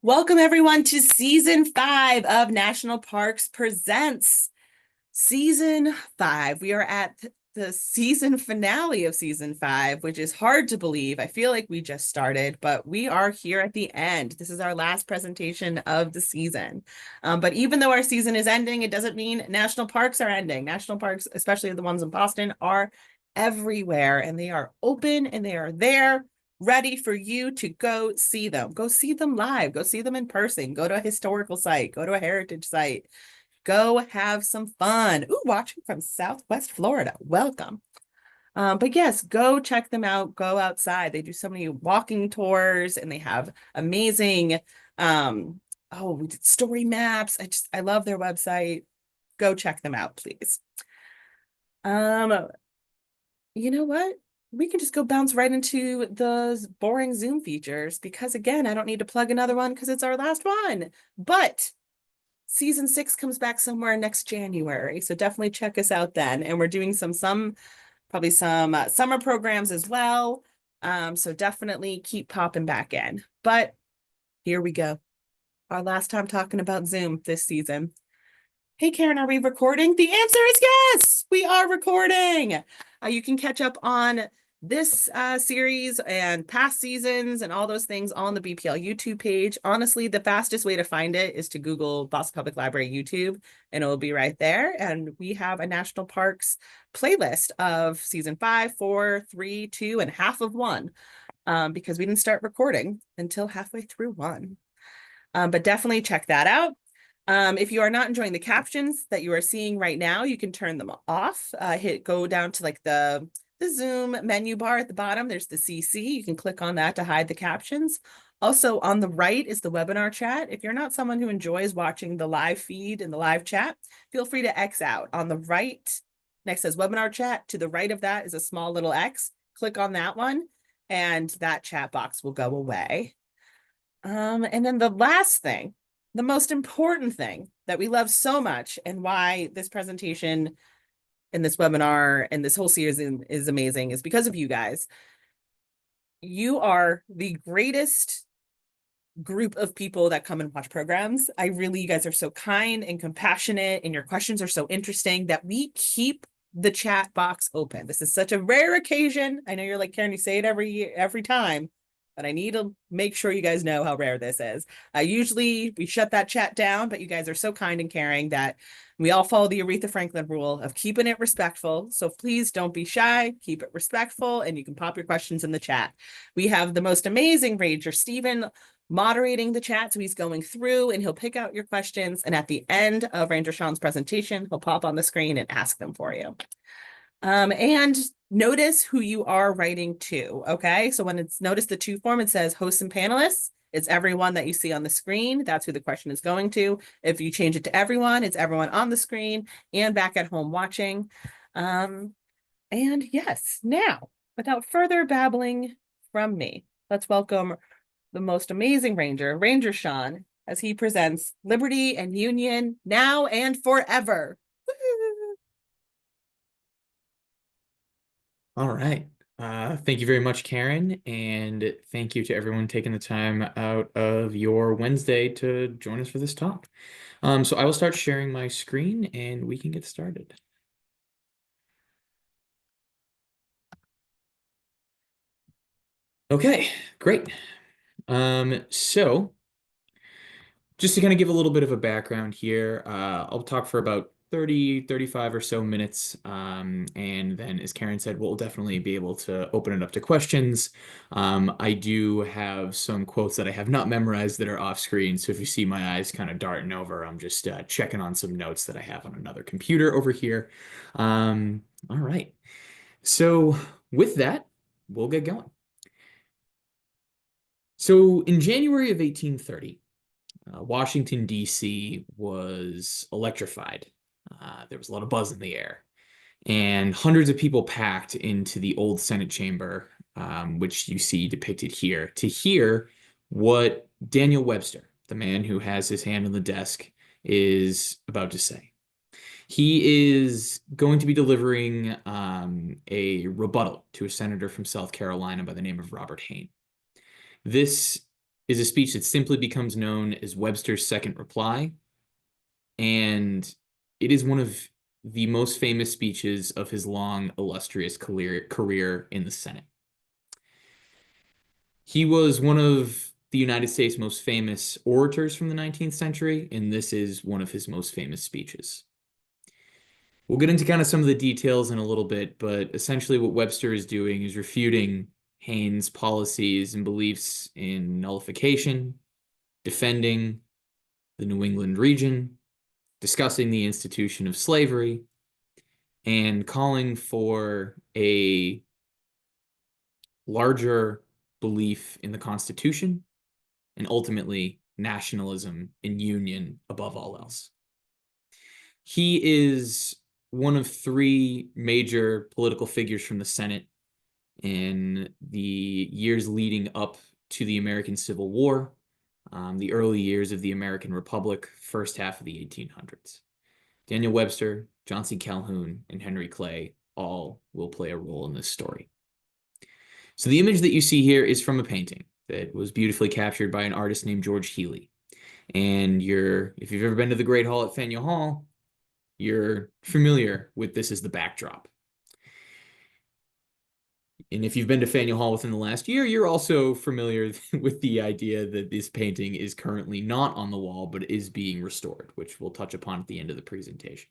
Welcome everyone to season 5 of National Parks Presents. Season 5. We are at the season finale of season 5, which is hard to believe. I feel like we just started, but we are here at the end. This is our last presentation of the season. But even though our season is ending, it doesn't mean national parks are ending. National parks, especially the ones in Boston, are everywhere and they are open and they are there ready for you to go see them. Go see them live. Go see them in person. Go to a historical site. Go to a heritage site. Go have some fun. Ooh, watching from Southwest Florida. Welcome. But yes, go check them out. Go outside. They do so many walking tours and they have amazing we did story maps. I love their website. Go check them out, please. You know what? We can just go bounce right into those boring Zoom features because again, I don't need to plug another one because it's our last one. But season 6 comes back somewhere next January. So definitely check us out then. And we're doing probably some summer programs as well. So definitely keep popping back in. But here we go. Our last time talking about Zoom this season. Hey, Karen, are we recording? The answer is yes, we are recording. You can catch up on this series and past seasons and all those things on the BPL YouTube page. Honestly, the fastest way to find it is to Google Boston Public Library YouTube, and it will be right there. And we have a National Parks playlist of season 5, 4, 3, 2, and half of 1, because we didn't start recording until halfway through 1. But definitely check that out. If you are not enjoying the captions that you are seeing right now, you can turn them off. Go down to like the Zoom menu bar at the bottom. There's the CC. You can click on that to hide the captions. Also on the right is the webinar chat. If you're not someone who enjoys watching the live feed and the live chat, feel free to X out. On the right, next says webinar chat. To the right of that is a small little X. Click on that one and that chat box will go away. And then the last thing, the most important thing that we love so much and why this presentation and this webinar and this whole series is amazing is because of you guys. You are the greatest group of people that come and watch programs. You guys are so kind and compassionate and your questions are so interesting that we keep the chat box open. This is such a rare occasion. I know you're like, Karen, you say it every time, but I need to make sure you guys know how rare this is. Usually we shut that chat down, but you guys are so kind and caring that we all follow the Aretha Franklin rule of keeping it respectful. So please don't be shy, keep it respectful, and you can pop your questions in the chat. We have the most amazing Ranger, Stephen, moderating the chat. So he's going through and he'll pick out your questions. And at the end of Ranger Sean's presentation, he'll pop on the screen and ask them for you. And notice who you are writing to, okay? So when it's notice the to form, it says hosts and panelists. It's everyone that you see on the screen. That's who the question is going to. If you change it to everyone, it's everyone on the screen and back at home watching. And yes, now, without further babbling from me, let's welcome the most amazing Ranger, Ranger Sean, as he presents Liberty and Union now and forever. All right. Thank you very much, Karen, and thank you to everyone taking the time out of your Wednesday to join us for this talk. So I will start sharing my screen and we can get started. Okay, great. So just to kind of give a little bit of a background here, I'll talk for about 30, 35 or so minutes. And then, as Karen said, we'll definitely be able to open it up to questions. I do have some quotes that I have not memorized that are off screen. So if you see my eyes kind of darting over, I'm just checking on some notes that I have on another computer over here. All right. So with that, we'll get going. So in January of 1830, Washington, D.C. was electrified. There was a lot of buzz in the air, and hundreds of people packed into the old Senate chamber, which you see depicted here, to hear what Daniel Webster, the man who has his hand on the desk, is about to say. He is going to be delivering a rebuttal to a senator from South Carolina by the name of Robert Hayne. This is a speech that simply becomes known as Webster's second reply, and it is one of the most famous speeches of his long, illustrious career in the Senate. He was one of the United States' most famous orators from the 19th century, and this is one of his most famous speeches. We'll get into kind of some of the details in a little bit, but essentially what Webster is doing is refuting Hayne's policies and beliefs in nullification, defending the New England region, discussing the institution of slavery, and calling for a larger belief in the Constitution and ultimately nationalism and union above all else. He is one of three major political figures from the Senate in the years leading up to the American Civil War, the early years of the American Republic, first half of the 1800s. Daniel Webster, John C. Calhoun, and Henry Clay all will play a role in this story. So the image that you see here is from a painting that was beautifully captured by an artist named George Healy. And if you've ever been to the Great Hall at Faneuil Hall, you're familiar with this as the backdrop. And if you've been to Faneuil Hall within the last year, you're also familiar with the idea that this painting is currently not on the wall, but is being restored, which we'll touch upon at the end of the presentation.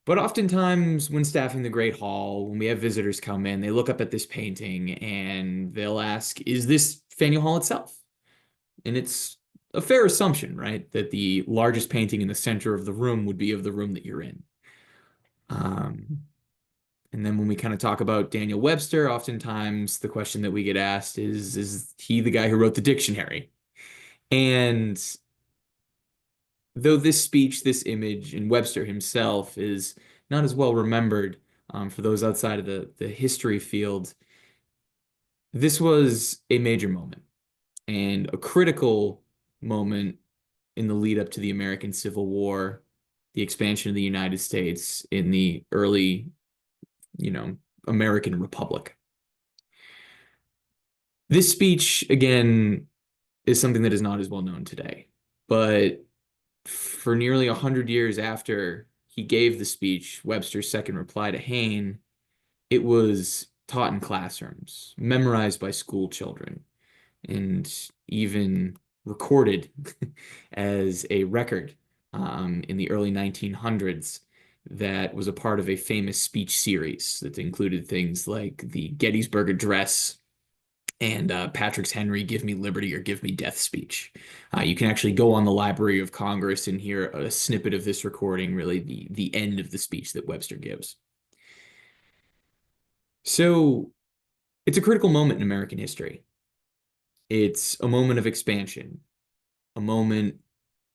But oftentimes when staffing the Great Hall, when we have visitors come in, they look up at this painting and they'll ask, is this Faneuil Hall itself? And it's a fair assumption, right? That the largest painting in the center of the room would be of the room that you're in. And then when we kind of talk about Daniel Webster, oftentimes the question that we get asked is he the guy who wrote the dictionary? And though this speech, this image, and Webster himself is not as well remembered for those outside of the history field, this was a major moment and a critical moment in the lead up to the American Civil War, the expansion of the United States in the early, American Republic. This speech, again, is something that is not as well known today, but for nearly 100 years after he gave the speech, Webster's second reply to Hayne, it was taught in classrooms, memorized by school children, and even recorded as a record in the early 1900s that was a part of a famous speech series that included things like the Gettysburg Address and Patrick's Henry Give Me Liberty or Give Me Death speech. You can actually go on the Library of Congress and hear a snippet of this recording, really the end of the speech that Webster gives. So it's a critical moment in American history. It's a moment of expansion, a moment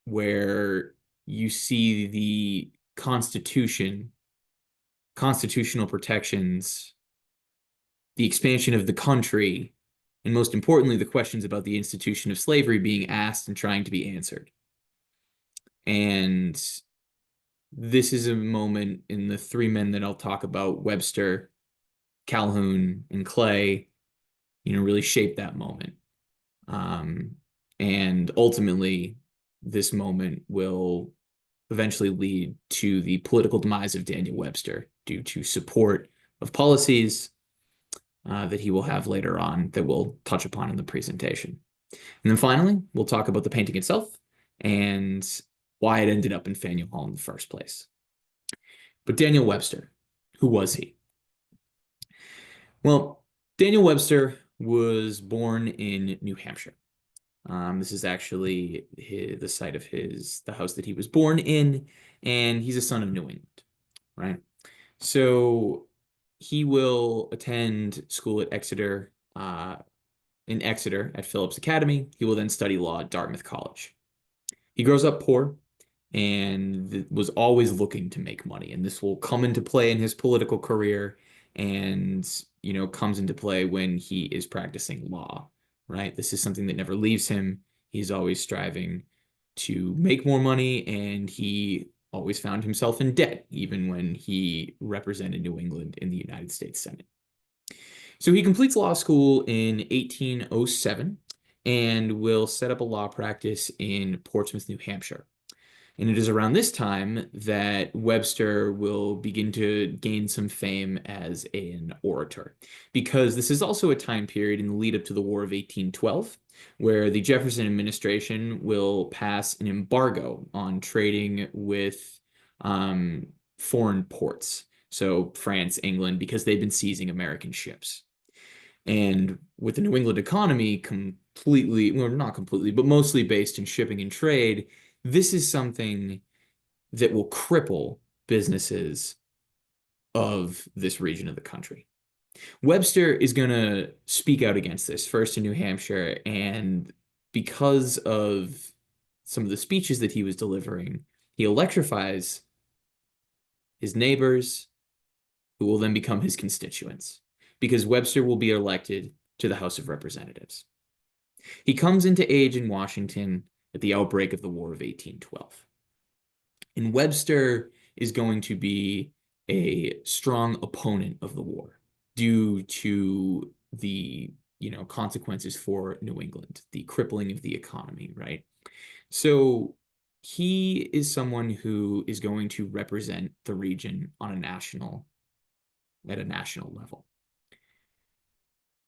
where you see the Constitution, constitutional protections, the expansion of the country, and most importantly, the questions about the institution of slavery being asked and trying to be answered. And this is a moment in the three men that I'll talk about, Webster, Calhoun, and Clay, really shaped that moment. And ultimately, this moment will eventually lead to the political demise of Daniel Webster due to support of policies that he will have later on that we'll touch upon in the presentation. And then finally, we'll talk about the painting itself and why it ended up in Faneuil Hall in the first place. But Daniel Webster, who was he? Well, Daniel Webster was born in New Hampshire. This is actually the site of the house that he was born in, and he's a son of New England, right? So he will attend school at Exeter, in Exeter at Phillips Academy. He will then study law at Dartmouth College. He grows up poor and was always looking to make money, and this will come into play in his political career and, comes into play when he is practicing law, right? This is something that never leaves him. He's always striving to make more money, and he always found himself in debt, even when he represented New England in the United States Senate. So he completes law school in 1807 and will set up a law practice in Portsmouth, New Hampshire. And it is around this time that Webster will begin to gain some fame as an orator, because this is also a time period in the lead up to the War of 1812, where the Jefferson administration will pass an embargo on trading with foreign ports. So France, England, because they've been seizing American ships. And with the New England economy completely, well, not completely, but mostly based in shipping and trade, this is something that will cripple businesses of this region of the country. Webster is going to speak out against this, first in New Hampshire, and because of some of the speeches that he was delivering, he electrifies his neighbors, who will then become his constituents, because Webster will be elected to the House of Representatives. He comes into age in Washington at the outbreak of the War of 1812. And Webster is going to be a strong opponent of the war due to the, consequences for New England, the crippling of the economy, right? So he is someone who is going to represent the region at a national level.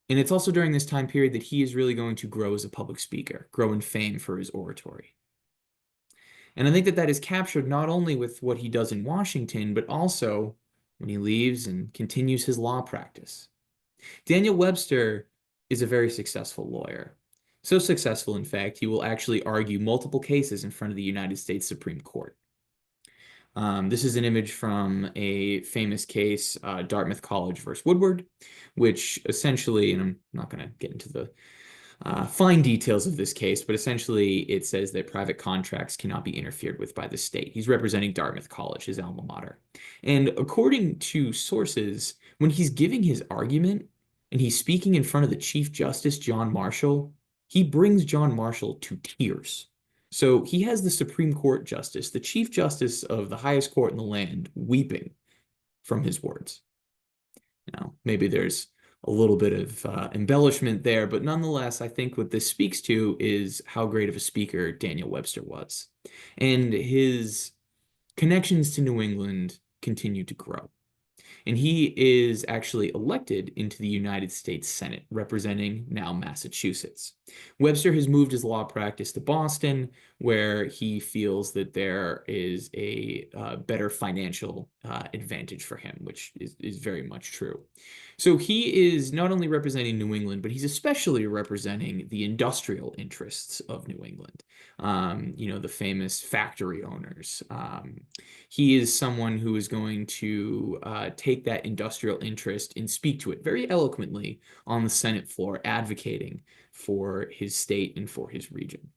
And it's also during this time period that he is really going to grow as a public speaker, grow in fame for his oratory. And I think that that is captured not only with what he does in Washington, but also when he leaves and continues his law practice. Daniel Webster is a very successful lawyer. So successful, in fact, he will actually argue multiple cases in front of the United States Supreme Court. This is an image from a famous case, Dartmouth College versus Woodward, which essentially, and I'm not going to get into the fine details of this case, but essentially it says that private contracts cannot be interfered with by the state. He's representing Dartmouth College, his alma mater. And according to sources, when he's giving his argument and he's speaking in front of the Chief Justice, John Marshall, he brings John Marshall to tears. So he has the Supreme Court Justice, the Chief Justice of the highest court in the land, weeping from his words. Now, maybe there's a little bit of embellishment there, but nonetheless, I think what this speaks to is how great of a speaker Daniel Webster was. And his connections to New England continue to grow. And he is actually elected into the United States Senate, representing now Massachusetts. Webster has moved his law practice to Boston, where he feels that there is a better financial advantage for him, which is very much true. So he is not only representing New England, but he's especially representing the industrial interests of New England. The famous factory owners. He is someone who is going to take that industrial interest and speak to it very eloquently on the Senate floor, advocating for his state and for his region.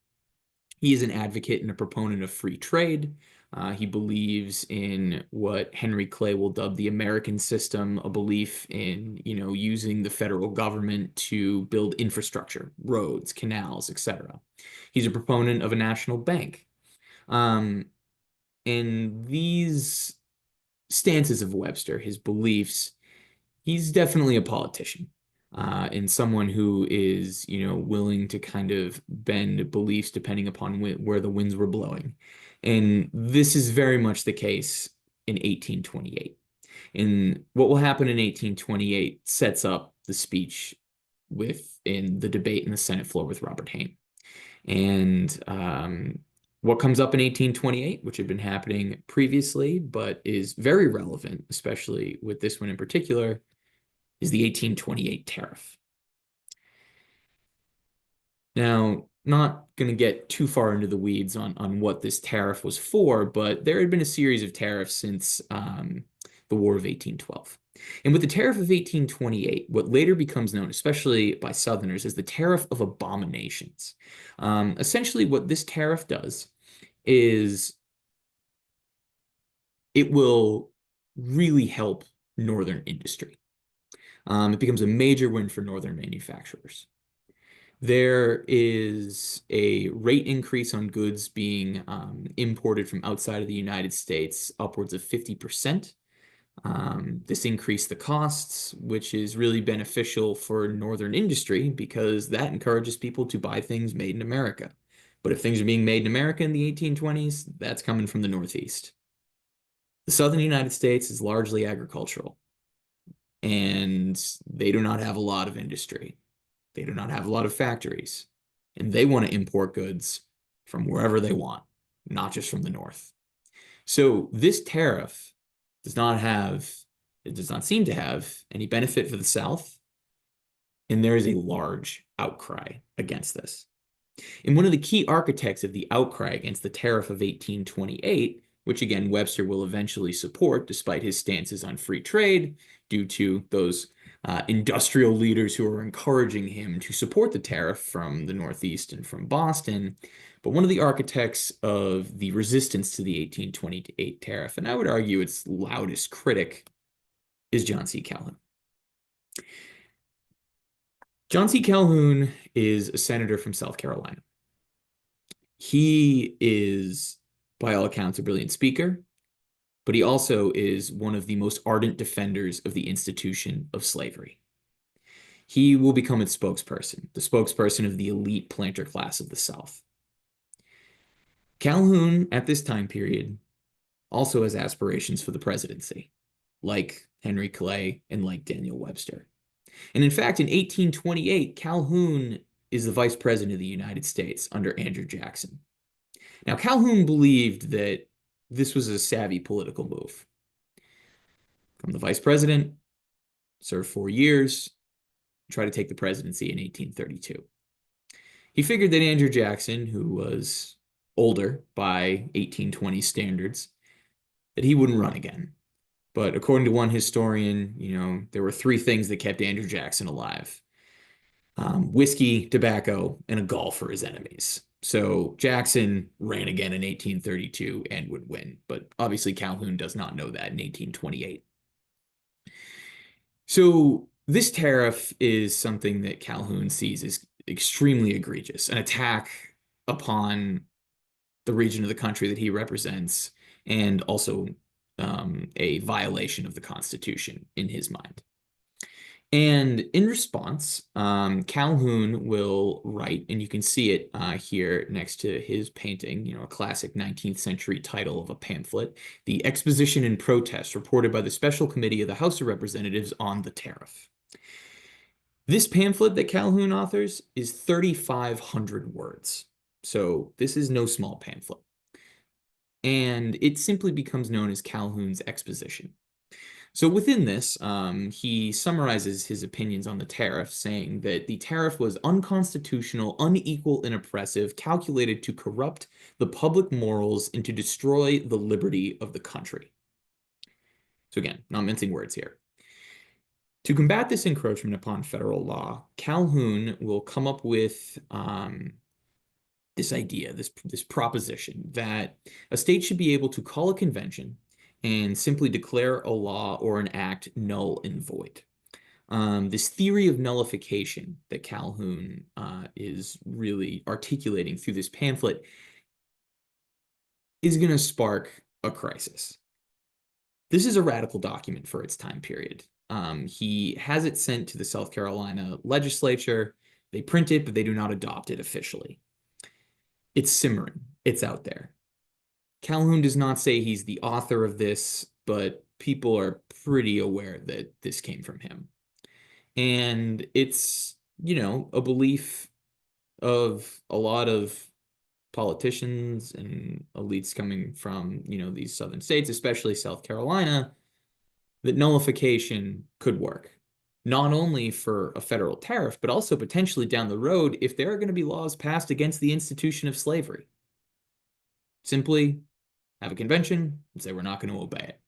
He is an advocate and a proponent of free trade. He believes in what Henry Clay will dub the American system, a belief in, using the federal government to build infrastructure, roads, canals, etc. He's a proponent of a national bank. And these stances of Webster, his beliefs, he's definitely a politician. And someone who is, willing to kind of bend beliefs depending upon where the winds were blowing. And this is very much the case in 1828. And what will happen in 1828 sets up the speech in the debate in the Senate floor with Robert Hayne. And what comes up in 1828, which had been happening previously, but is very relevant, especially with this one in particular, is the 1828 tariff. Now, not going to get too far into the weeds on what this tariff was for, but there had been a series of tariffs since the War of 1812. And with the Tariff of 1828, what later becomes known, especially by Southerners, as the Tariff of Abominations. Essentially, what this tariff does is it will really help Northern industry. It becomes a major win for Northern manufacturers. There is a rate increase on goods being imported from outside of the United States, upwards of 50%. This increased the costs, which is really beneficial for Northern industry because that encourages people to buy things made in America. But if things are being made in America in the 1820s, that's coming from the Northeast. The Southern United States is largely agricultural, and they do not have a lot of industry. They do not have a lot of factories, and they want to import goods from wherever they want, not just from the North. So this tariff does not have, it does not seem to have any benefit for the South, and there is a large outcry against this. And one of the key architects of the outcry against the tariff of 1828, which again Webster will eventually support despite his stances on free trade, due to those industrial leaders who are encouraging him to support the tariff from the Northeast and from Boston. But one of the architects of the resistance to the 1828 tariff, and I would argue its loudest critic, is John C. Calhoun. John C. Calhoun is a senator from South Carolina. He is, by all accounts, a brilliant speaker, but he also is one of the most ardent defenders of the institution of slavery. He will become its spokesperson, the spokesperson of the elite planter class of the South. Calhoun, at this time period, also has aspirations for the presidency, like Henry Clay and like Daniel Webster. And in fact, in 1828, Calhoun is the vice president of the United States under Andrew Jackson. Now, Calhoun believed that this was a savvy political move. From the vice president, served 4 years, try to take the presidency in 1832. He figured that Andrew Jackson, who was older by 1820 standards, that he wouldn't run again. But according to one historian, there were 3 things that kept Andrew Jackson alive: whiskey, tobacco, and a gall for his enemies. So Jackson ran again in 1832 and would win, but obviously Calhoun does not know that in 1828. So this tariff is something that Calhoun sees as extremely egregious, an attack upon the region of the country that he represents, and also a violation of the Constitution in his mind. And in response, Calhoun will write, and you can see it here next to his painting, a classic 19th century title of a pamphlet, The Exposition and Protest, reported by the Special Committee of the House of Representatives on the Tariff. This pamphlet that Calhoun authors is 3,500 words. So this is no small pamphlet. And it simply becomes known as Calhoun's Exposition. So within this, he summarizes his opinions on the tariff, saying that the tariff was unconstitutional, unequal, and oppressive, calculated to corrupt the public morals and to destroy the liberty of the country. So again, not mincing words here. To combat this encroachment upon federal law, Calhoun will come up with this idea, this proposition, that a state should be able to call a convention and simply declare a law or an act null and void. This theory of nullification that Calhoun is really articulating through this pamphlet is going to spark a crisis. This is a radical document for its time period. He has it sent to the South Carolina legislature. They print it, but they do not adopt it officially. It's simmering. It's out there. Calhoun does not say he's the author of this, but people are pretty aware that this came from him. And it's, a belief of a lot of politicians and elites coming from, these southern states, especially South Carolina, that nullification could work. Not only for a federal tariff, but also potentially down the road if there are going to be laws passed against the institution of slavery. Simply have a convention and say we're not going to obey it.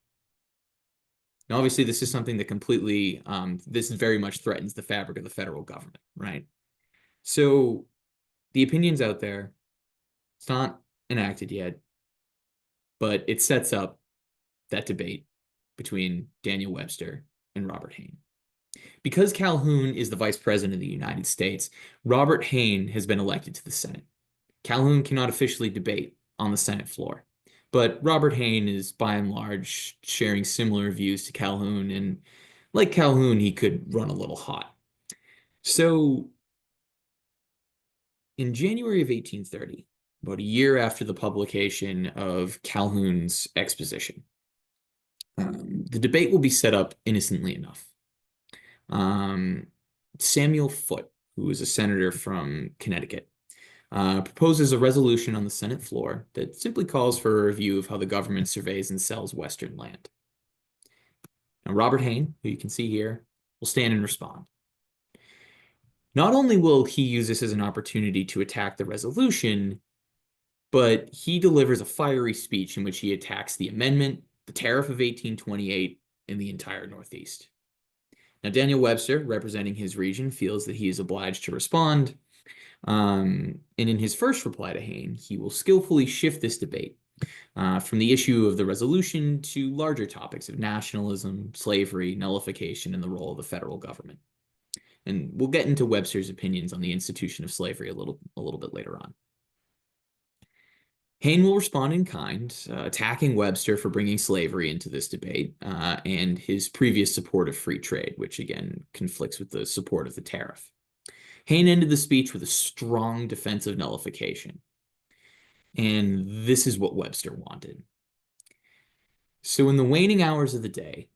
Now, obviously, this is something that completely, this very much threatens the fabric of the federal government, right? So the opinion's out there. It's not enacted yet, but it sets up that debate between Daniel Webster and Robert Hayne. Because Calhoun is the vice president of the United States, Robert Hayne has been elected to the Senate. Calhoun cannot officially debate on the Senate floor, but Robert Hayne is by and large sharing similar views to Calhoun, and like Calhoun, he could run a little hot. So in January of 1830, about a year after the publication of Calhoun's exposition, the debate will be set up innocently enough. Um, Samuel Foote, who is a senator from Connecticut, proposes a resolution on the Senate floor that simply calls for a review of how the government surveys and sells Western land. Now, Robert Hayne, who you can see here, will stand and respond. Not only will he use this as an opportunity to attack the resolution, but he delivers a fiery speech in which he attacks the amendment, the tariff of 1828, and the entire Northeast. Now, Daniel Webster, representing his region, feels that he is obliged to respond. And in his first reply to Hayne, he will skillfully shift this debate from the issue of the resolution to larger topics of nationalism, slavery, nullification, and the role of the federal government. And we'll get into Webster's opinions on the institution of slavery a little bit later on. Hayne will respond in kind, attacking Webster for bringing slavery into this debate and his previous support of free trade, which again conflicts with the support of the tariff. Hayne ended the speech with a strong defense of nullification. And this is what Webster wanted. So in the waning hours of the day,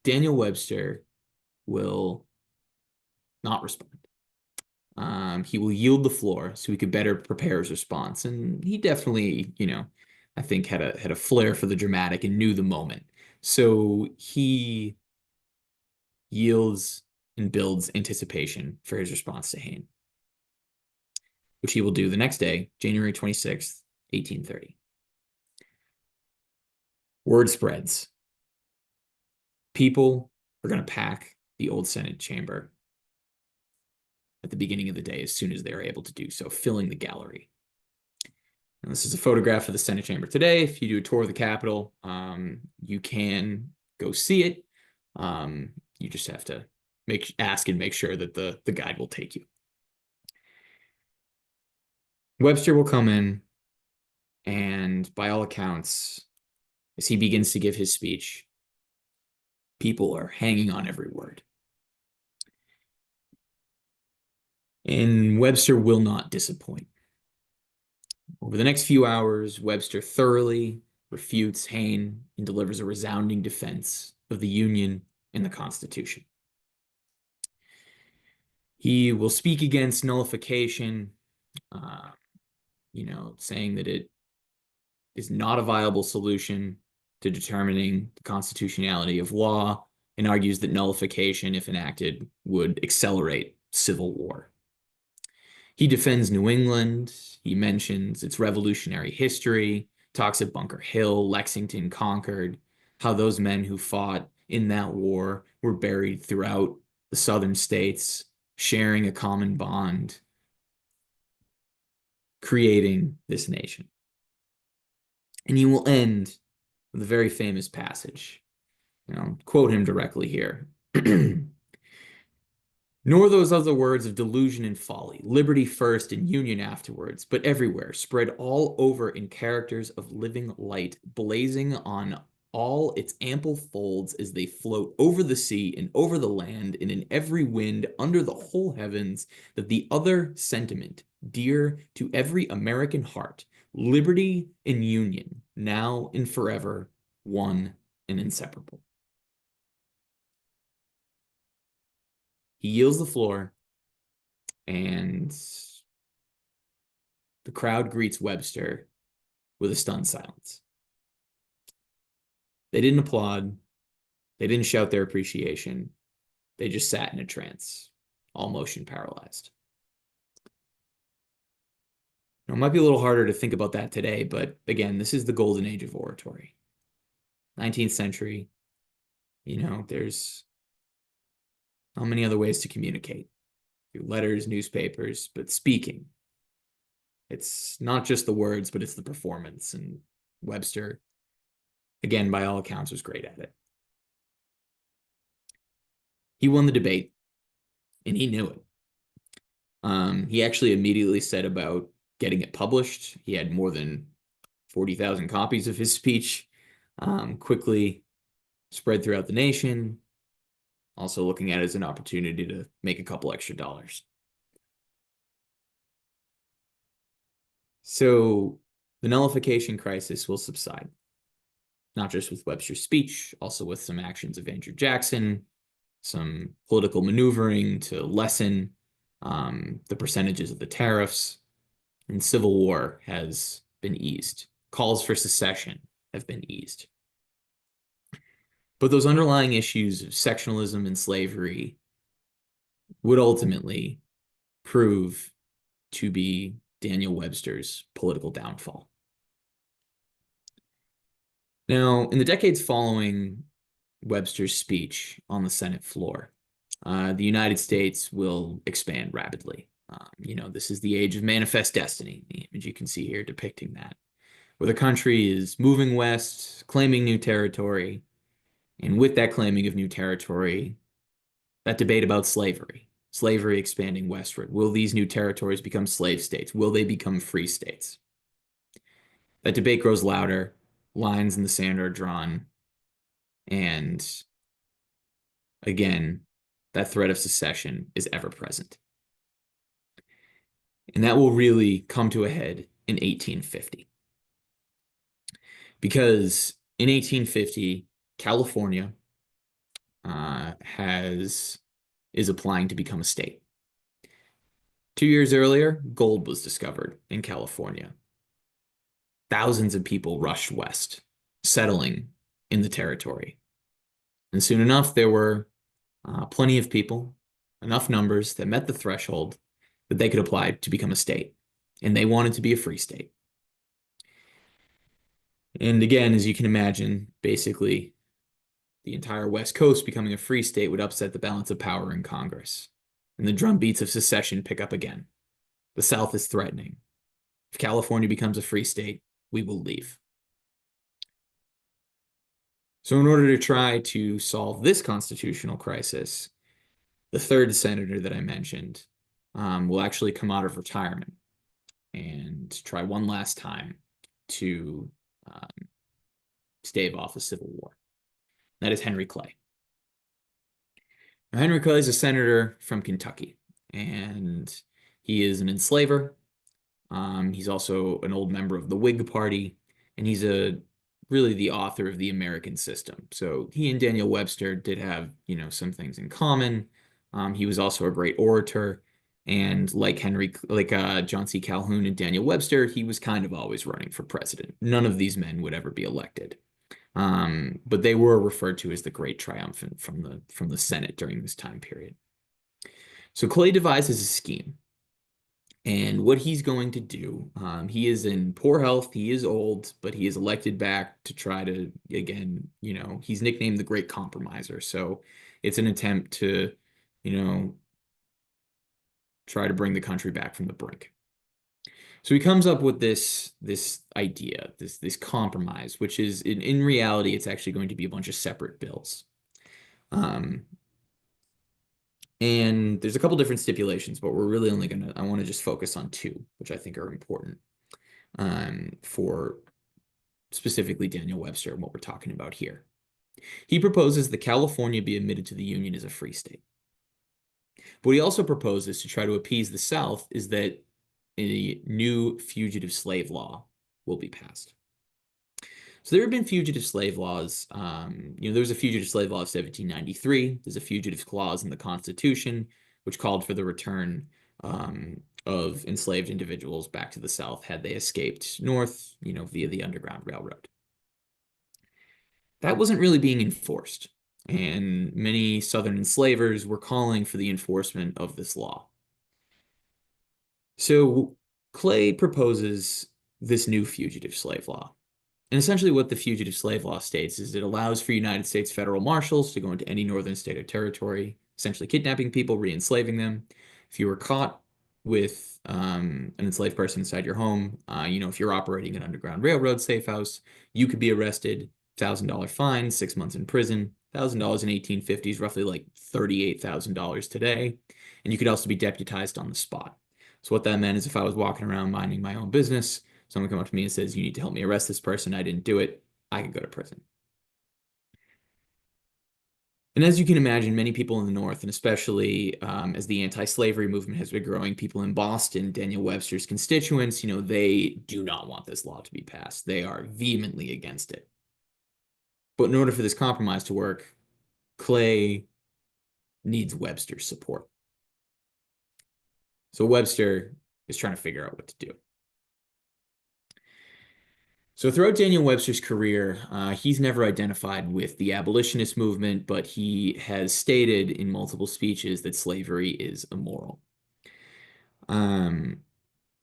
Daniel Webster will not respond. He will yield the floor so he could better prepare his response. And he definitely, I think had a flair for the dramatic and knew the moment. So he yields and builds anticipation for his response to Hayne, which he will do the next day, January 26th, 1830. Word spreads. People are going to pack the old Senate chamber at the beginning of the day as soon as they're able to do so, filling the gallery. And this is a photograph of the Senate chamber today. If you do a tour of the Capitol, you can go see it. You just have to ask and make sure that the guide will take you. Webster will come in, and by all accounts, as he begins to give his speech, people are hanging on every word. And Webster will not disappoint. Over the next few hours, Webster thoroughly refutes Hayne and delivers a resounding defense of the Union and the Constitution. He will speak against nullification, saying that it is not a viable solution to determining the constitutionality of law, and argues that nullification, if enacted, would accelerate civil war. He defends New England. He mentions its revolutionary history, talks of Bunker Hill, Lexington, Concord, how those men who fought in that war were buried throughout the southern states, sharing a common bond, creating this nation. And he will end with a very famous passage. Quote him directly here. Nor those other words of delusion and folly, liberty first and union afterwards, but everywhere, spread all over in characters of living light, blazing on all its ample folds as they float over the sea and over the land and in every wind under the whole heavens, that the other sentiment, dear to every American heart, liberty and union, now and forever, one and inseparable. He yields the floor, and the crowd greets Webster with a stunned silence. They didn't applaud. They didn't shout their appreciation. They just sat in a trance, all motion paralyzed. It might be a little harder to think about that today, but again, this is the golden age of oratory. 19th century, there's not many other ways to communicate. Through letters, newspapers, but speaking. It's not just the words, but it's the performance. And Webster, again, by all accounts, was great at it. He won the debate, and he knew it. He actually immediately set about getting it published. He had more than 40,000 copies of his speech quickly spread throughout the nation, also looking at it as an opportunity to make a couple extra dollars. So the nullification crisis will subside, not just with Webster's speech, also with some actions of Andrew Jackson, some political maneuvering to lessen the percentages of the tariffs, and civil war has been eased. Calls for secession have been eased. But those underlying issues of sectionalism and slavery would ultimately prove to be Daniel Webster's political downfall. Now, in the decades following Webster's speech on the Senate floor, the United States will expand rapidly. This is the age of manifest destiny, the image you can see here depicting that, where the country is moving west, claiming new territory, and with that claiming of new territory, that debate about slavery expanding westward. Will these new territories become slave states? Will they become free states? That debate grows louder, lines in the sand are drawn, and again, that threat of secession is ever present. And that will really come to a head in 1850. Because in 1850, California is applying to become a state. 2 years earlier, gold was discovered in California. Thousands of people rushed west, settling in the territory. And soon enough, there were plenty of people, enough numbers that met the threshold that they could apply to become a state. And they wanted to be a free state. And again, as you can imagine, basically, the entire West Coast becoming a free state would upset the balance of power in Congress. And the drumbeats of secession pick up again. The South is threatening. If California becomes a free state, we will leave. So in order to try to solve this constitutional crisis, the third senator that I mentioned will actually come out of retirement and try one last time to stave off a civil war. That is Henry Clay. Now, Henry Clay is a senator from Kentucky, and he is an enslaver. He's also an old member of the Whig Party, and he's really the author of the American System. So he and Daniel Webster did have, some things in common. He was also a great orator, and like John C. Calhoun and Daniel Webster, he was kind of always running for president. None of these men would ever be elected. But they were referred to as the Great Triumphant from the Senate during this time period. So Clay devises a scheme. And what he's going to do, he is in poor health, he is old, but he is elected back to try to, again, he's nicknamed the Great Compromiser. So it's an attempt to, try to bring the country back from the brink. So he comes up with this idea, this compromise, which is in reality, it's actually going to be a bunch of separate bills. And there's a couple different stipulations, but we're really only I want to just focus on two, which I think are important for specifically Daniel Webster and what we're talking about here. He proposes that California be admitted to the Union as a free state. But what he also proposes to try to appease the South is that a new fugitive slave law will be passed. So there have been fugitive slave laws. There was a fugitive slave law of 1793. There's a fugitive clause in the Constitution, which called for the return of enslaved individuals back to the South had they escaped north, via the Underground Railroad. That wasn't really being enforced, and many Southern enslavers were calling for the enforcement of this law. So Clay proposes this new fugitive slave law. And essentially what the fugitive slave law states is it allows for United States federal marshals to go into any northern state or territory, essentially kidnapping people, re-enslaving them. If you were caught with an enslaved person inside your home, if you're operating an Underground Railroad safe house, you could be arrested, $1,000 fine, 6 months in prison. $1,000 in 1850 is roughly like $38,000 today. And you could also be deputized on the spot. So what that meant is if I was walking around minding my own business, someone come up to me and says, you need to help me arrest this person, I didn't do it, I could go to prison. And as you can imagine, many people in the North, and especially as the anti-slavery movement has been growing, people in Boston, Daniel Webster's constituents, they do not want this law to be passed. They are vehemently against it. But in order for this compromise to work, Clay needs Webster's support. So Webster is trying to figure out what to do. So throughout Daniel Webster's career, he's never identified with the abolitionist movement, but he has stated in multiple speeches that slavery is immoral.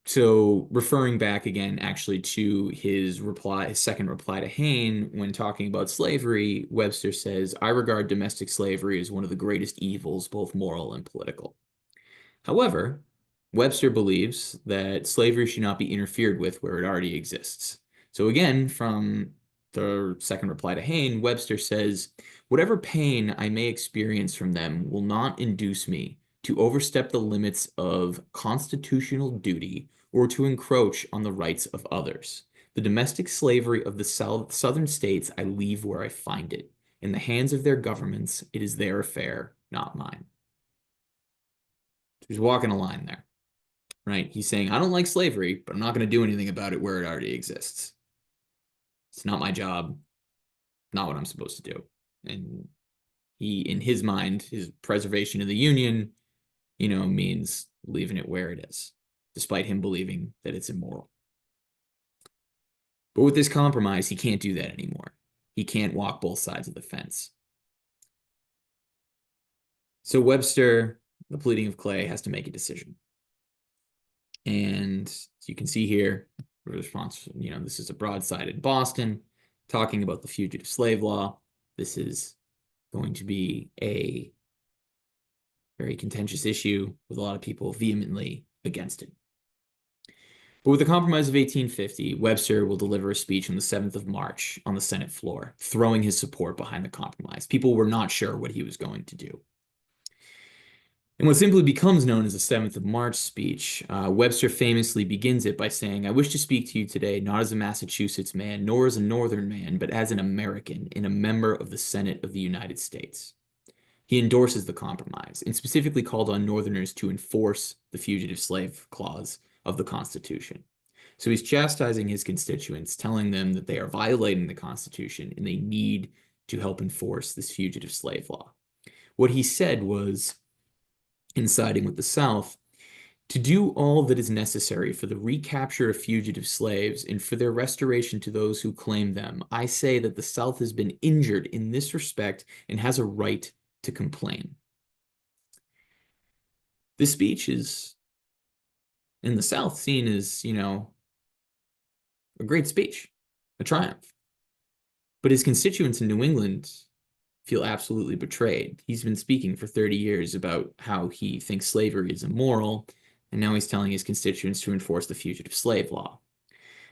So referring back again, actually to his second reply to Hayne, when talking about slavery, Webster says, "I regard domestic slavery as one of the greatest evils, both moral and political." However, Webster believes that slavery should not be interfered with where it already exists. So again, from the second reply to Hayne, Webster says, "Whatever pain I may experience from them will not induce me to overstep the limits of constitutional duty or to encroach on the rights of others. The domestic slavery of the southern states I leave where I find it. In the hands of their governments, it is their affair, not mine." He's walking a line there, right? He's saying, I don't like slavery, but I'm not going to do anything about it where it already exists. It's not my job, not what I'm supposed to do. And he, in his mind, his preservation of the Union, means leaving it where it is, despite him believing that it's immoral. But with this compromise, he can't do that anymore. He can't walk both sides of the fence. So Webster, the pleading of Clay, has to make a decision. And as you can see here, the response, this is a broadside in Boston talking about the fugitive slave law. This is going to be a very contentious issue with a lot of people vehemently against it. But with the Compromise of 1850, Webster will deliver a speech on the 7th of March on the Senate floor, throwing his support behind the compromise. People were not sure what he was going to do. And what simply becomes known as the 7th of March speech, Webster famously begins it by saying, "I wish to speak to you today not as a Massachusetts man, nor as a Northern man, but as an American and a member of the Senate of the United States." He endorses the compromise and specifically called on Northerners to enforce the fugitive slave clause of the Constitution. So he's chastising his constituents, telling them that they are violating the Constitution and they need to help enforce this fugitive slave law. What he said was, in siding with the South, to do all that is necessary for the recapture of fugitive slaves and for their restoration to those who claim them, I say that the South has been injured in this respect and has a right to complain. This speech is, in the South, seen as, a great speech, a triumph. But his constituents in New England feel absolutely betrayed. He's been speaking for 30 years about how he thinks slavery is immoral, and now he's telling his constituents to enforce the fugitive slave law.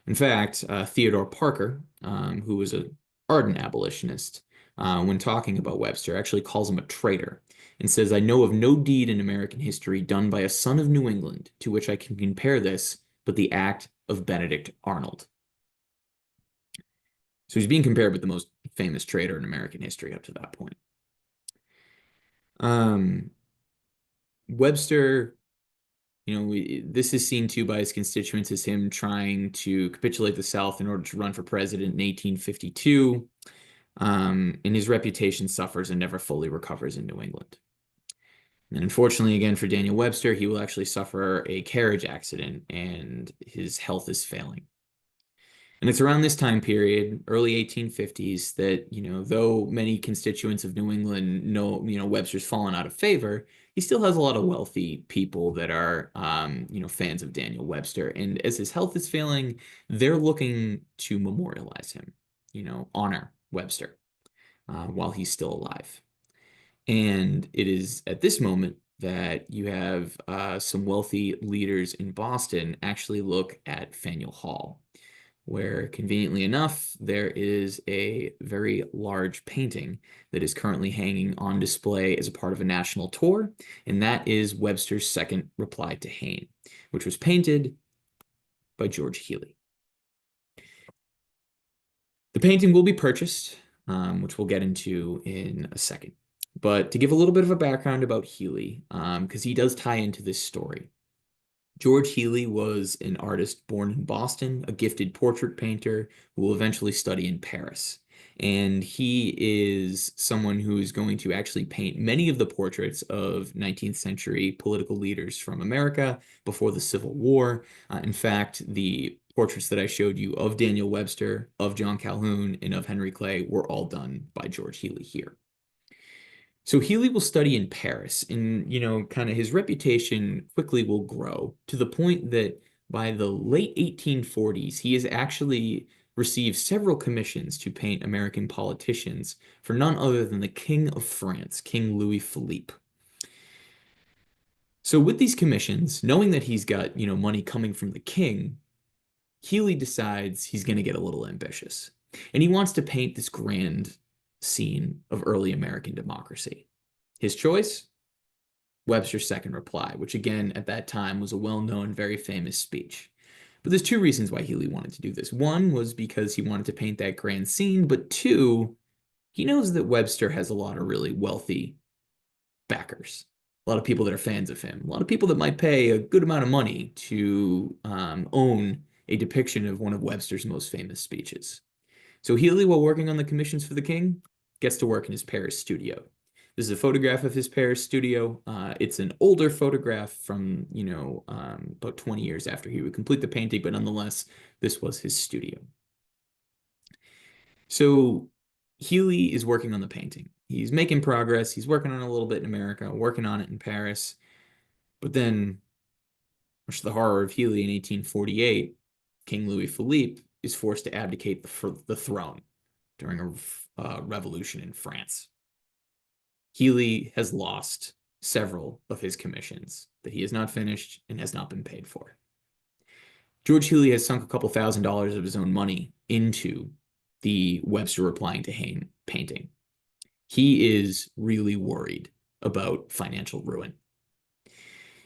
In fact, Theodore Parker, who was an ardent abolitionist, when talking about Webster, actually calls him a traitor and says, "I know of no deed in American history done by a son of New England to which I can compare this but the act of Benedict Arnold." So he's being compared with the most famous traitor in American history up to that point. Webster, this is seen too by his constituents as him trying to capitulate the South in order to run for president in 1852. And his reputation suffers and never fully recovers in New England. And unfortunately, again, for Daniel Webster, he will actually suffer a carriage accident and his health is failing. And it's around this time period, early 1850s, that, though many constituents of New England know, Webster's fallen out of favor, he still has a lot of wealthy people that are, fans of Daniel Webster. And as his health is failing, they're looking to memorialize him, honor Webster while he's still alive. And it is at this moment that you have some wealthy leaders in Boston actually look at Faneuil Hall, where conveniently enough, there is a very large painting that is currently hanging on display as a part of a national tour, and that is Webster's second reply to Hayne, which was painted by George Healey. The painting will be purchased, which we'll get into in a second. But to give a little bit of a background about Healy, because he does tie into this story. George Healy was an artist born in Boston, a gifted portrait painter who will eventually study in Paris. And he is someone who is going to actually paint many of the portraits of 19th century political leaders from America before the Civil War. In fact, the portraits that I showed you of Daniel Webster, of John Calhoun, and of Henry Clay were all done by George Healy here. So Healy will study in Paris, and kind of his reputation quickly will grow to the point that by the late 1840s, he has actually received several commissions to paint American politicians for none other than the King of France, King Louis Philippe. So with these commissions, knowing that he's got, money coming from the king, Healy decides he's going to get a little ambitious. And he wants to paint this grand scene of early American democracy. His choice? Webster's Second Reply, which again at that time was a well-known, very famous speech. But there's two reasons why Healy wanted to do this. One was because he wanted to paint that grand scene, but two, he knows that Webster has a lot of really wealthy backers, a lot of people that are fans of him, a lot of people that might pay a good amount of money to own a depiction of one of Webster's most famous speeches. So Healy, while working on the commissions for the king, gets to work in his Paris studio. This is a photograph of his Paris studio. It's an older photograph from, about 20 years after he would complete the painting, but nonetheless, this was his studio. So Healy is working on the painting. He's making progress. He's working on it a little bit in America, working on it in Paris. But then, much to the horror of Healy in 1848, King Louis Philippe is forced to abdicate the throne during a revolution in France. Healy has lost several of his commissions that he has not finished and has not been paid for. George Healy has sunk a couple $1,000s of his own money into the Webster Replying to Hayne painting. He is really worried about financial ruin.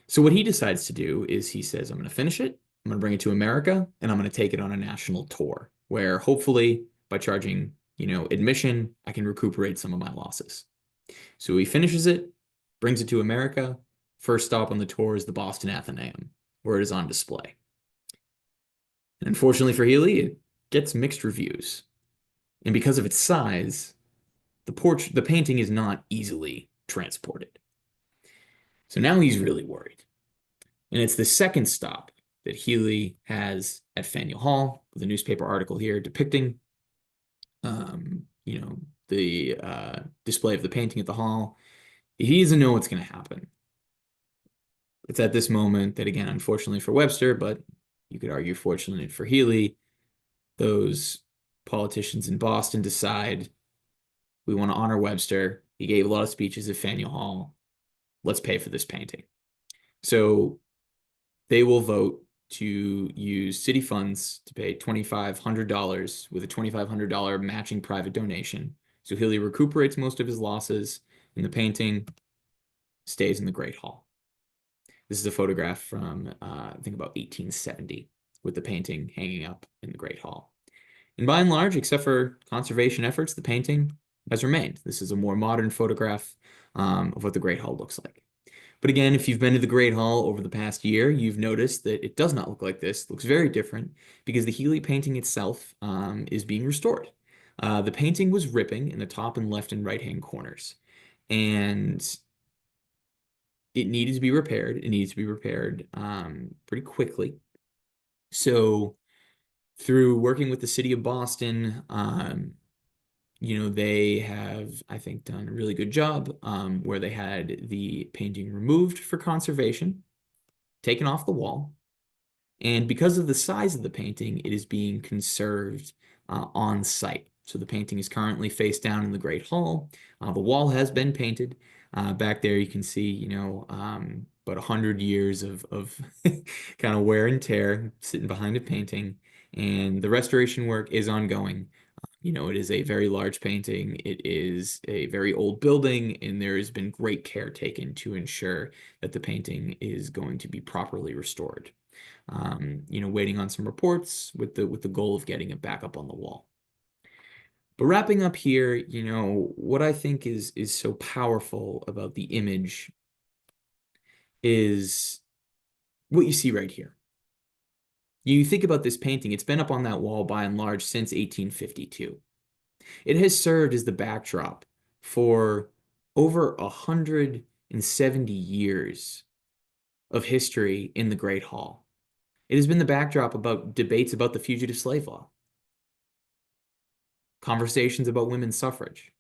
So what he decides to do is he says, I'm going to finish it, I'm going to bring it to America, and I'm going to take it on a national tour where hopefully by charging, admission, I can recuperate some of my losses. So he finishes it, brings it to America. First stop on the tour is the Boston Athenaeum, where it is on display. And unfortunately for Healy, it gets mixed reviews. And because of its size, the painting is not easily transported. So now he's really worried. And it's the second stop that Healy has at Faneuil Hall, with a newspaper article here depicting, the display of the painting at the hall. He doesn't know what's going to happen. It's at this moment that, again, unfortunately for Webster, but you could argue fortunately for Healy, those politicians in Boston decide we want to honor Webster. He gave a lot of speeches at Faneuil Hall. Let's pay for this painting. So they will vote to use city funds to pay $2,500 with a $2,500 matching private donation. So Healy recuperates most of his losses, and the painting stays in the Great Hall. This is a photograph from, I think, about 1870, with the painting hanging up in the Great Hall. And by and large, except for conservation efforts, the painting has remained. This is a more modern photograph of what the Great Hall looks like. But again, if you've been to the Great Hall over the past year, you've noticed that it does not look like this. It looks very different because the Healy painting itself is being restored. The painting was ripping in the top and left and right-hand corners. And it needed to be repaired. It needs to be repaired pretty quickly. So through working with the city of Boston, they have, I think, done a really good job where they had the painting removed for conservation, taken off the wall. And because of the size of the painting, it is being conserved on site. So the painting is currently face down in the Great Hall. The wall has been painted. Back there, you can see, about 100 years of kind of wear and tear sitting behind a painting. And the restoration work is ongoing. It is a very large painting. It is a very old building, and there has been great care taken to ensure that the painting is going to be properly restored. Waiting on some reports with the goal of getting it back up on the wall. But wrapping up here, what I think is so powerful about the image is what you see right here. You think about this painting, it's been up on that wall by and large since 1852. It has served as the backdrop for over 170 years of history in the Great Hall. It has been the backdrop about debates about the fugitive slave law, conversations about women's suffrage,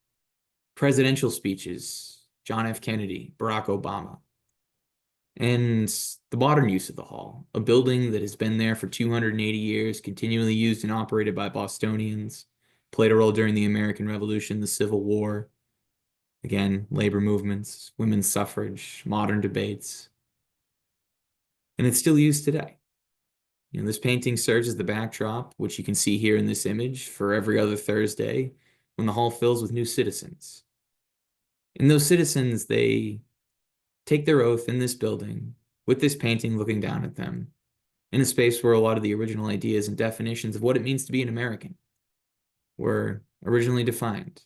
presidential speeches, John F. Kennedy, Barack Obama, and the modern use of the hall, a building that has been there for 280 years, continually used and operated by Bostonians, played a role during the American Revolution, the Civil War, again, labor movements, women's suffrage, modern debates, and it's still used today. This painting serves as the backdrop, which you can see here in this image, for every other Thursday when the hall fills with new citizens. And those citizens, they take their oath in this building with this painting looking down at them in a space where a lot of the original ideas and definitions of what it means to be an American were originally defined,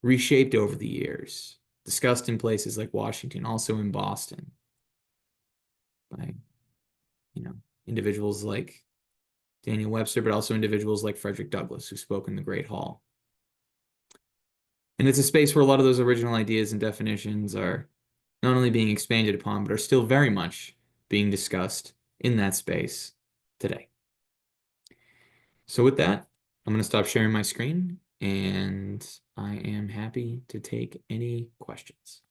reshaped over the years, discussed in places like Washington, also in Boston, by, individuals like Daniel Webster, but also individuals like Frederick Douglass, who spoke in the Great Hall. And it's a space where a lot of those original ideas and definitions are not only being expanded upon, but are still very much being discussed in that space today. So with that, I'm going to stop sharing my screen, and I am happy to take any questions.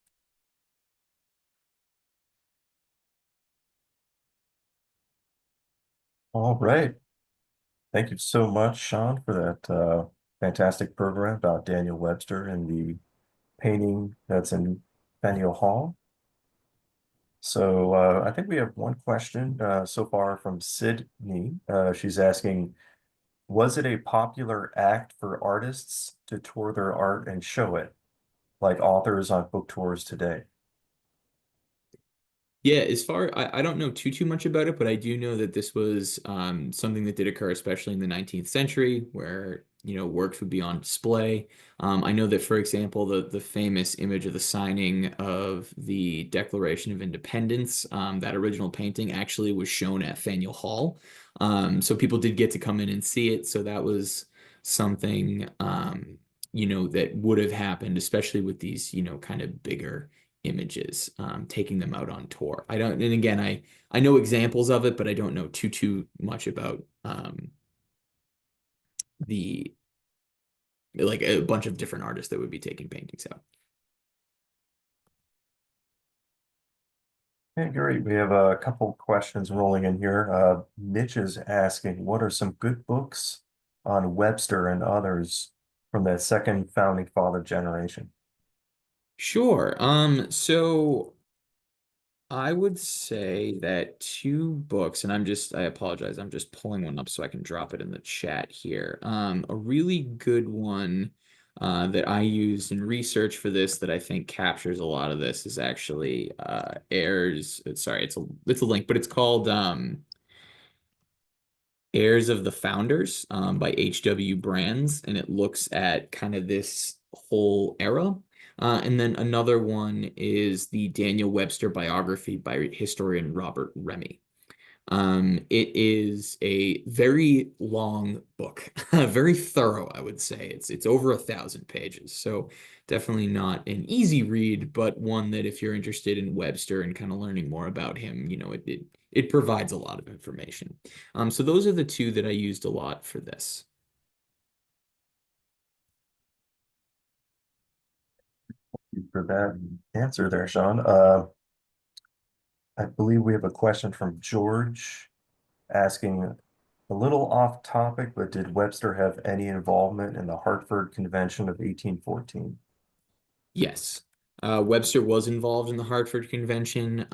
All right. Thank you so much, Sean, for that fantastic program about Daniel Webster and the painting that's in Faneuil Hall. So I think we have one question so far from Sydney. She's asking, was it a popular act for artists to tour their art and show it, like authors on book tours today? Yeah, I don't know too much about it, but I do know that this was something that did occur, especially in the 19th century, where works would be on display. I know that, for example, the famous image of the signing of the Declaration of Independence, that original painting actually was shown at Faneuil Hall. So people did get to come in and see it. So that was something that would have happened, especially with these kind of bigger images, taking them out on tour. And again, I know examples of it, but I don't know too much about the like a bunch of different artists that would be taking paintings out. Okay, great. We have a couple questions rolling in here. Mitch is asking, what are some good books on Webster and others from that second founding father generation? Sure. So I would say that two books, and I apologize, I'm just pulling one up so I can drop it in the chat here. A really good one that I used in research for this that I think captures a lot of this is actually sorry, it's a link, but it's called Heirs of the Founders by H.W. Brands, and it looks at kind of this whole era. And then another one is the Daniel Webster biography by historian Robert Remy. It is a very long book, very thorough, I would say. It's over 1,000 pages, so definitely not an easy read, but one that if you're interested in Webster and kind of learning more about him, it provides a lot of information. So those are the two that I used a lot for this. Thank you for that answer there, Sean. I believe we have a question from George asking a little off topic, but did Webster have any involvement in the Hartford Convention of 1814? Yes. Webster was involved in the Hartford Convention,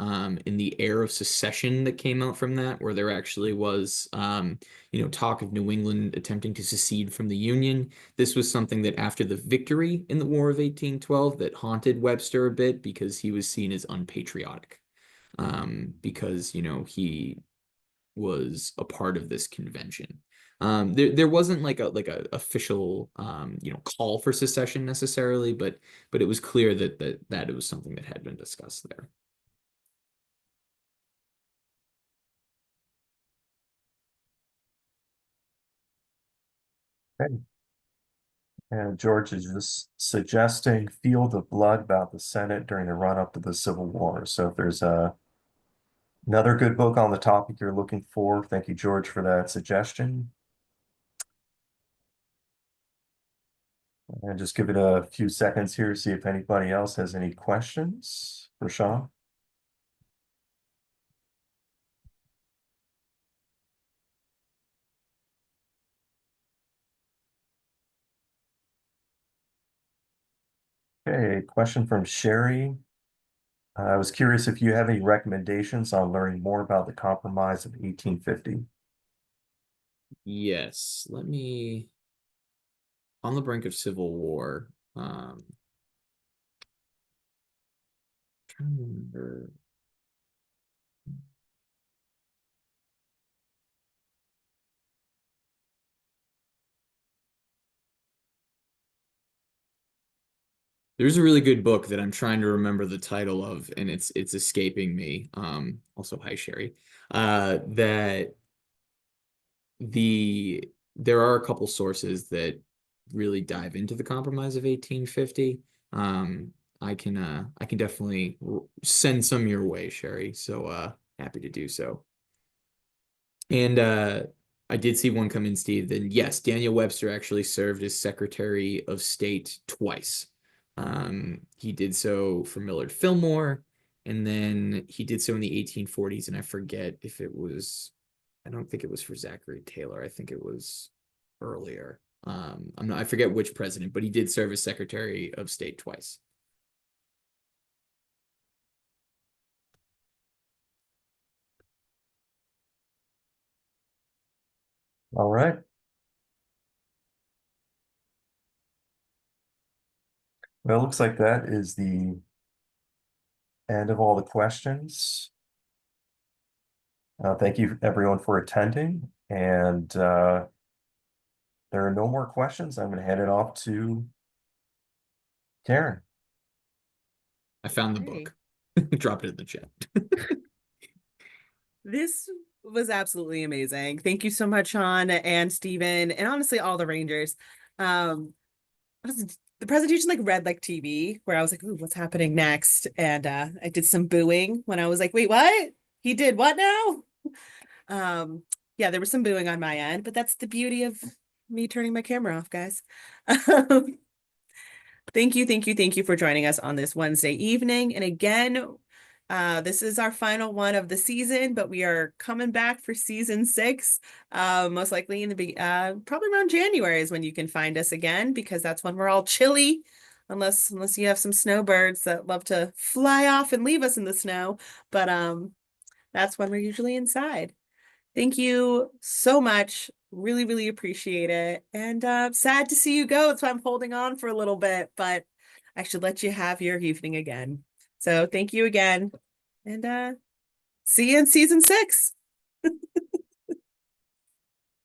in the Air of Secession that came out from that, where there actually was, talk of New England attempting to secede from the Union. This was something that after the victory in the War of 1812 that haunted Webster a bit because he was seen as unpatriotic, because, he was a part of this convention. There wasn't like a official call for secession necessarily, but it was clear that it was something that had been discussed there. Okay. And George is just suggesting Field of Blood about the Senate during the run-up to the Civil War. So if there's another good book on the topic you're looking for, thank you, George, for that suggestion. And just give it a few seconds here, see if anybody else has any questions for Sean. Okay, question from Sherry. I was curious if you have any recommendations on learning more about the Compromise of 1850. Yes, on the brink of civil war. Trying to remember. There's a really good book that I'm trying to remember the title of, and it's escaping me. Also, hi Sherry. That there are a couple sources that really dive into the Compromise of 1850. I can definitely send some your way, Sherry. So happy to do so. And I did see one come in, Steve. Then yes, Daniel Webster actually served as Secretary of State twice. He did so for Millard Fillmore, and then he did so in the 1840s. And I forget if it was, I don't think it was for Zachary Taylor. I think it was earlier. I forget which president, but he did serve as Secretary of State twice. All right. Well, it looks like that is the end of all the questions. Thank you everyone for attending, and there are no more questions. I'm going to hand it off to Karen. I found the Hey. book. Drop it in the chat. This was absolutely amazing. Thank you so much, Sean and Steven, and honestly, all the Rangers. The presentation like read like TV, where I was like, ooh, what's happening next? And I did some booing when I was like, wait, what? He did what now? Yeah, there was some booing on my end, but that's the beauty of me turning my camera off, guys. Thank you for joining us on this Wednesday evening. And again, this is our final one of the season, but we are coming back for season 6. Most likely in the probably around January is when you can find us again, because that's when we're all chilly, unless you have some snowbirds that love to fly off and leave us in the snow. But that's when we're usually inside. Thank you so much. Really, really appreciate it. And sad to see you go. So I'm holding on for a little bit, but I should let you have your evening again. So thank you again. And see you in season 6.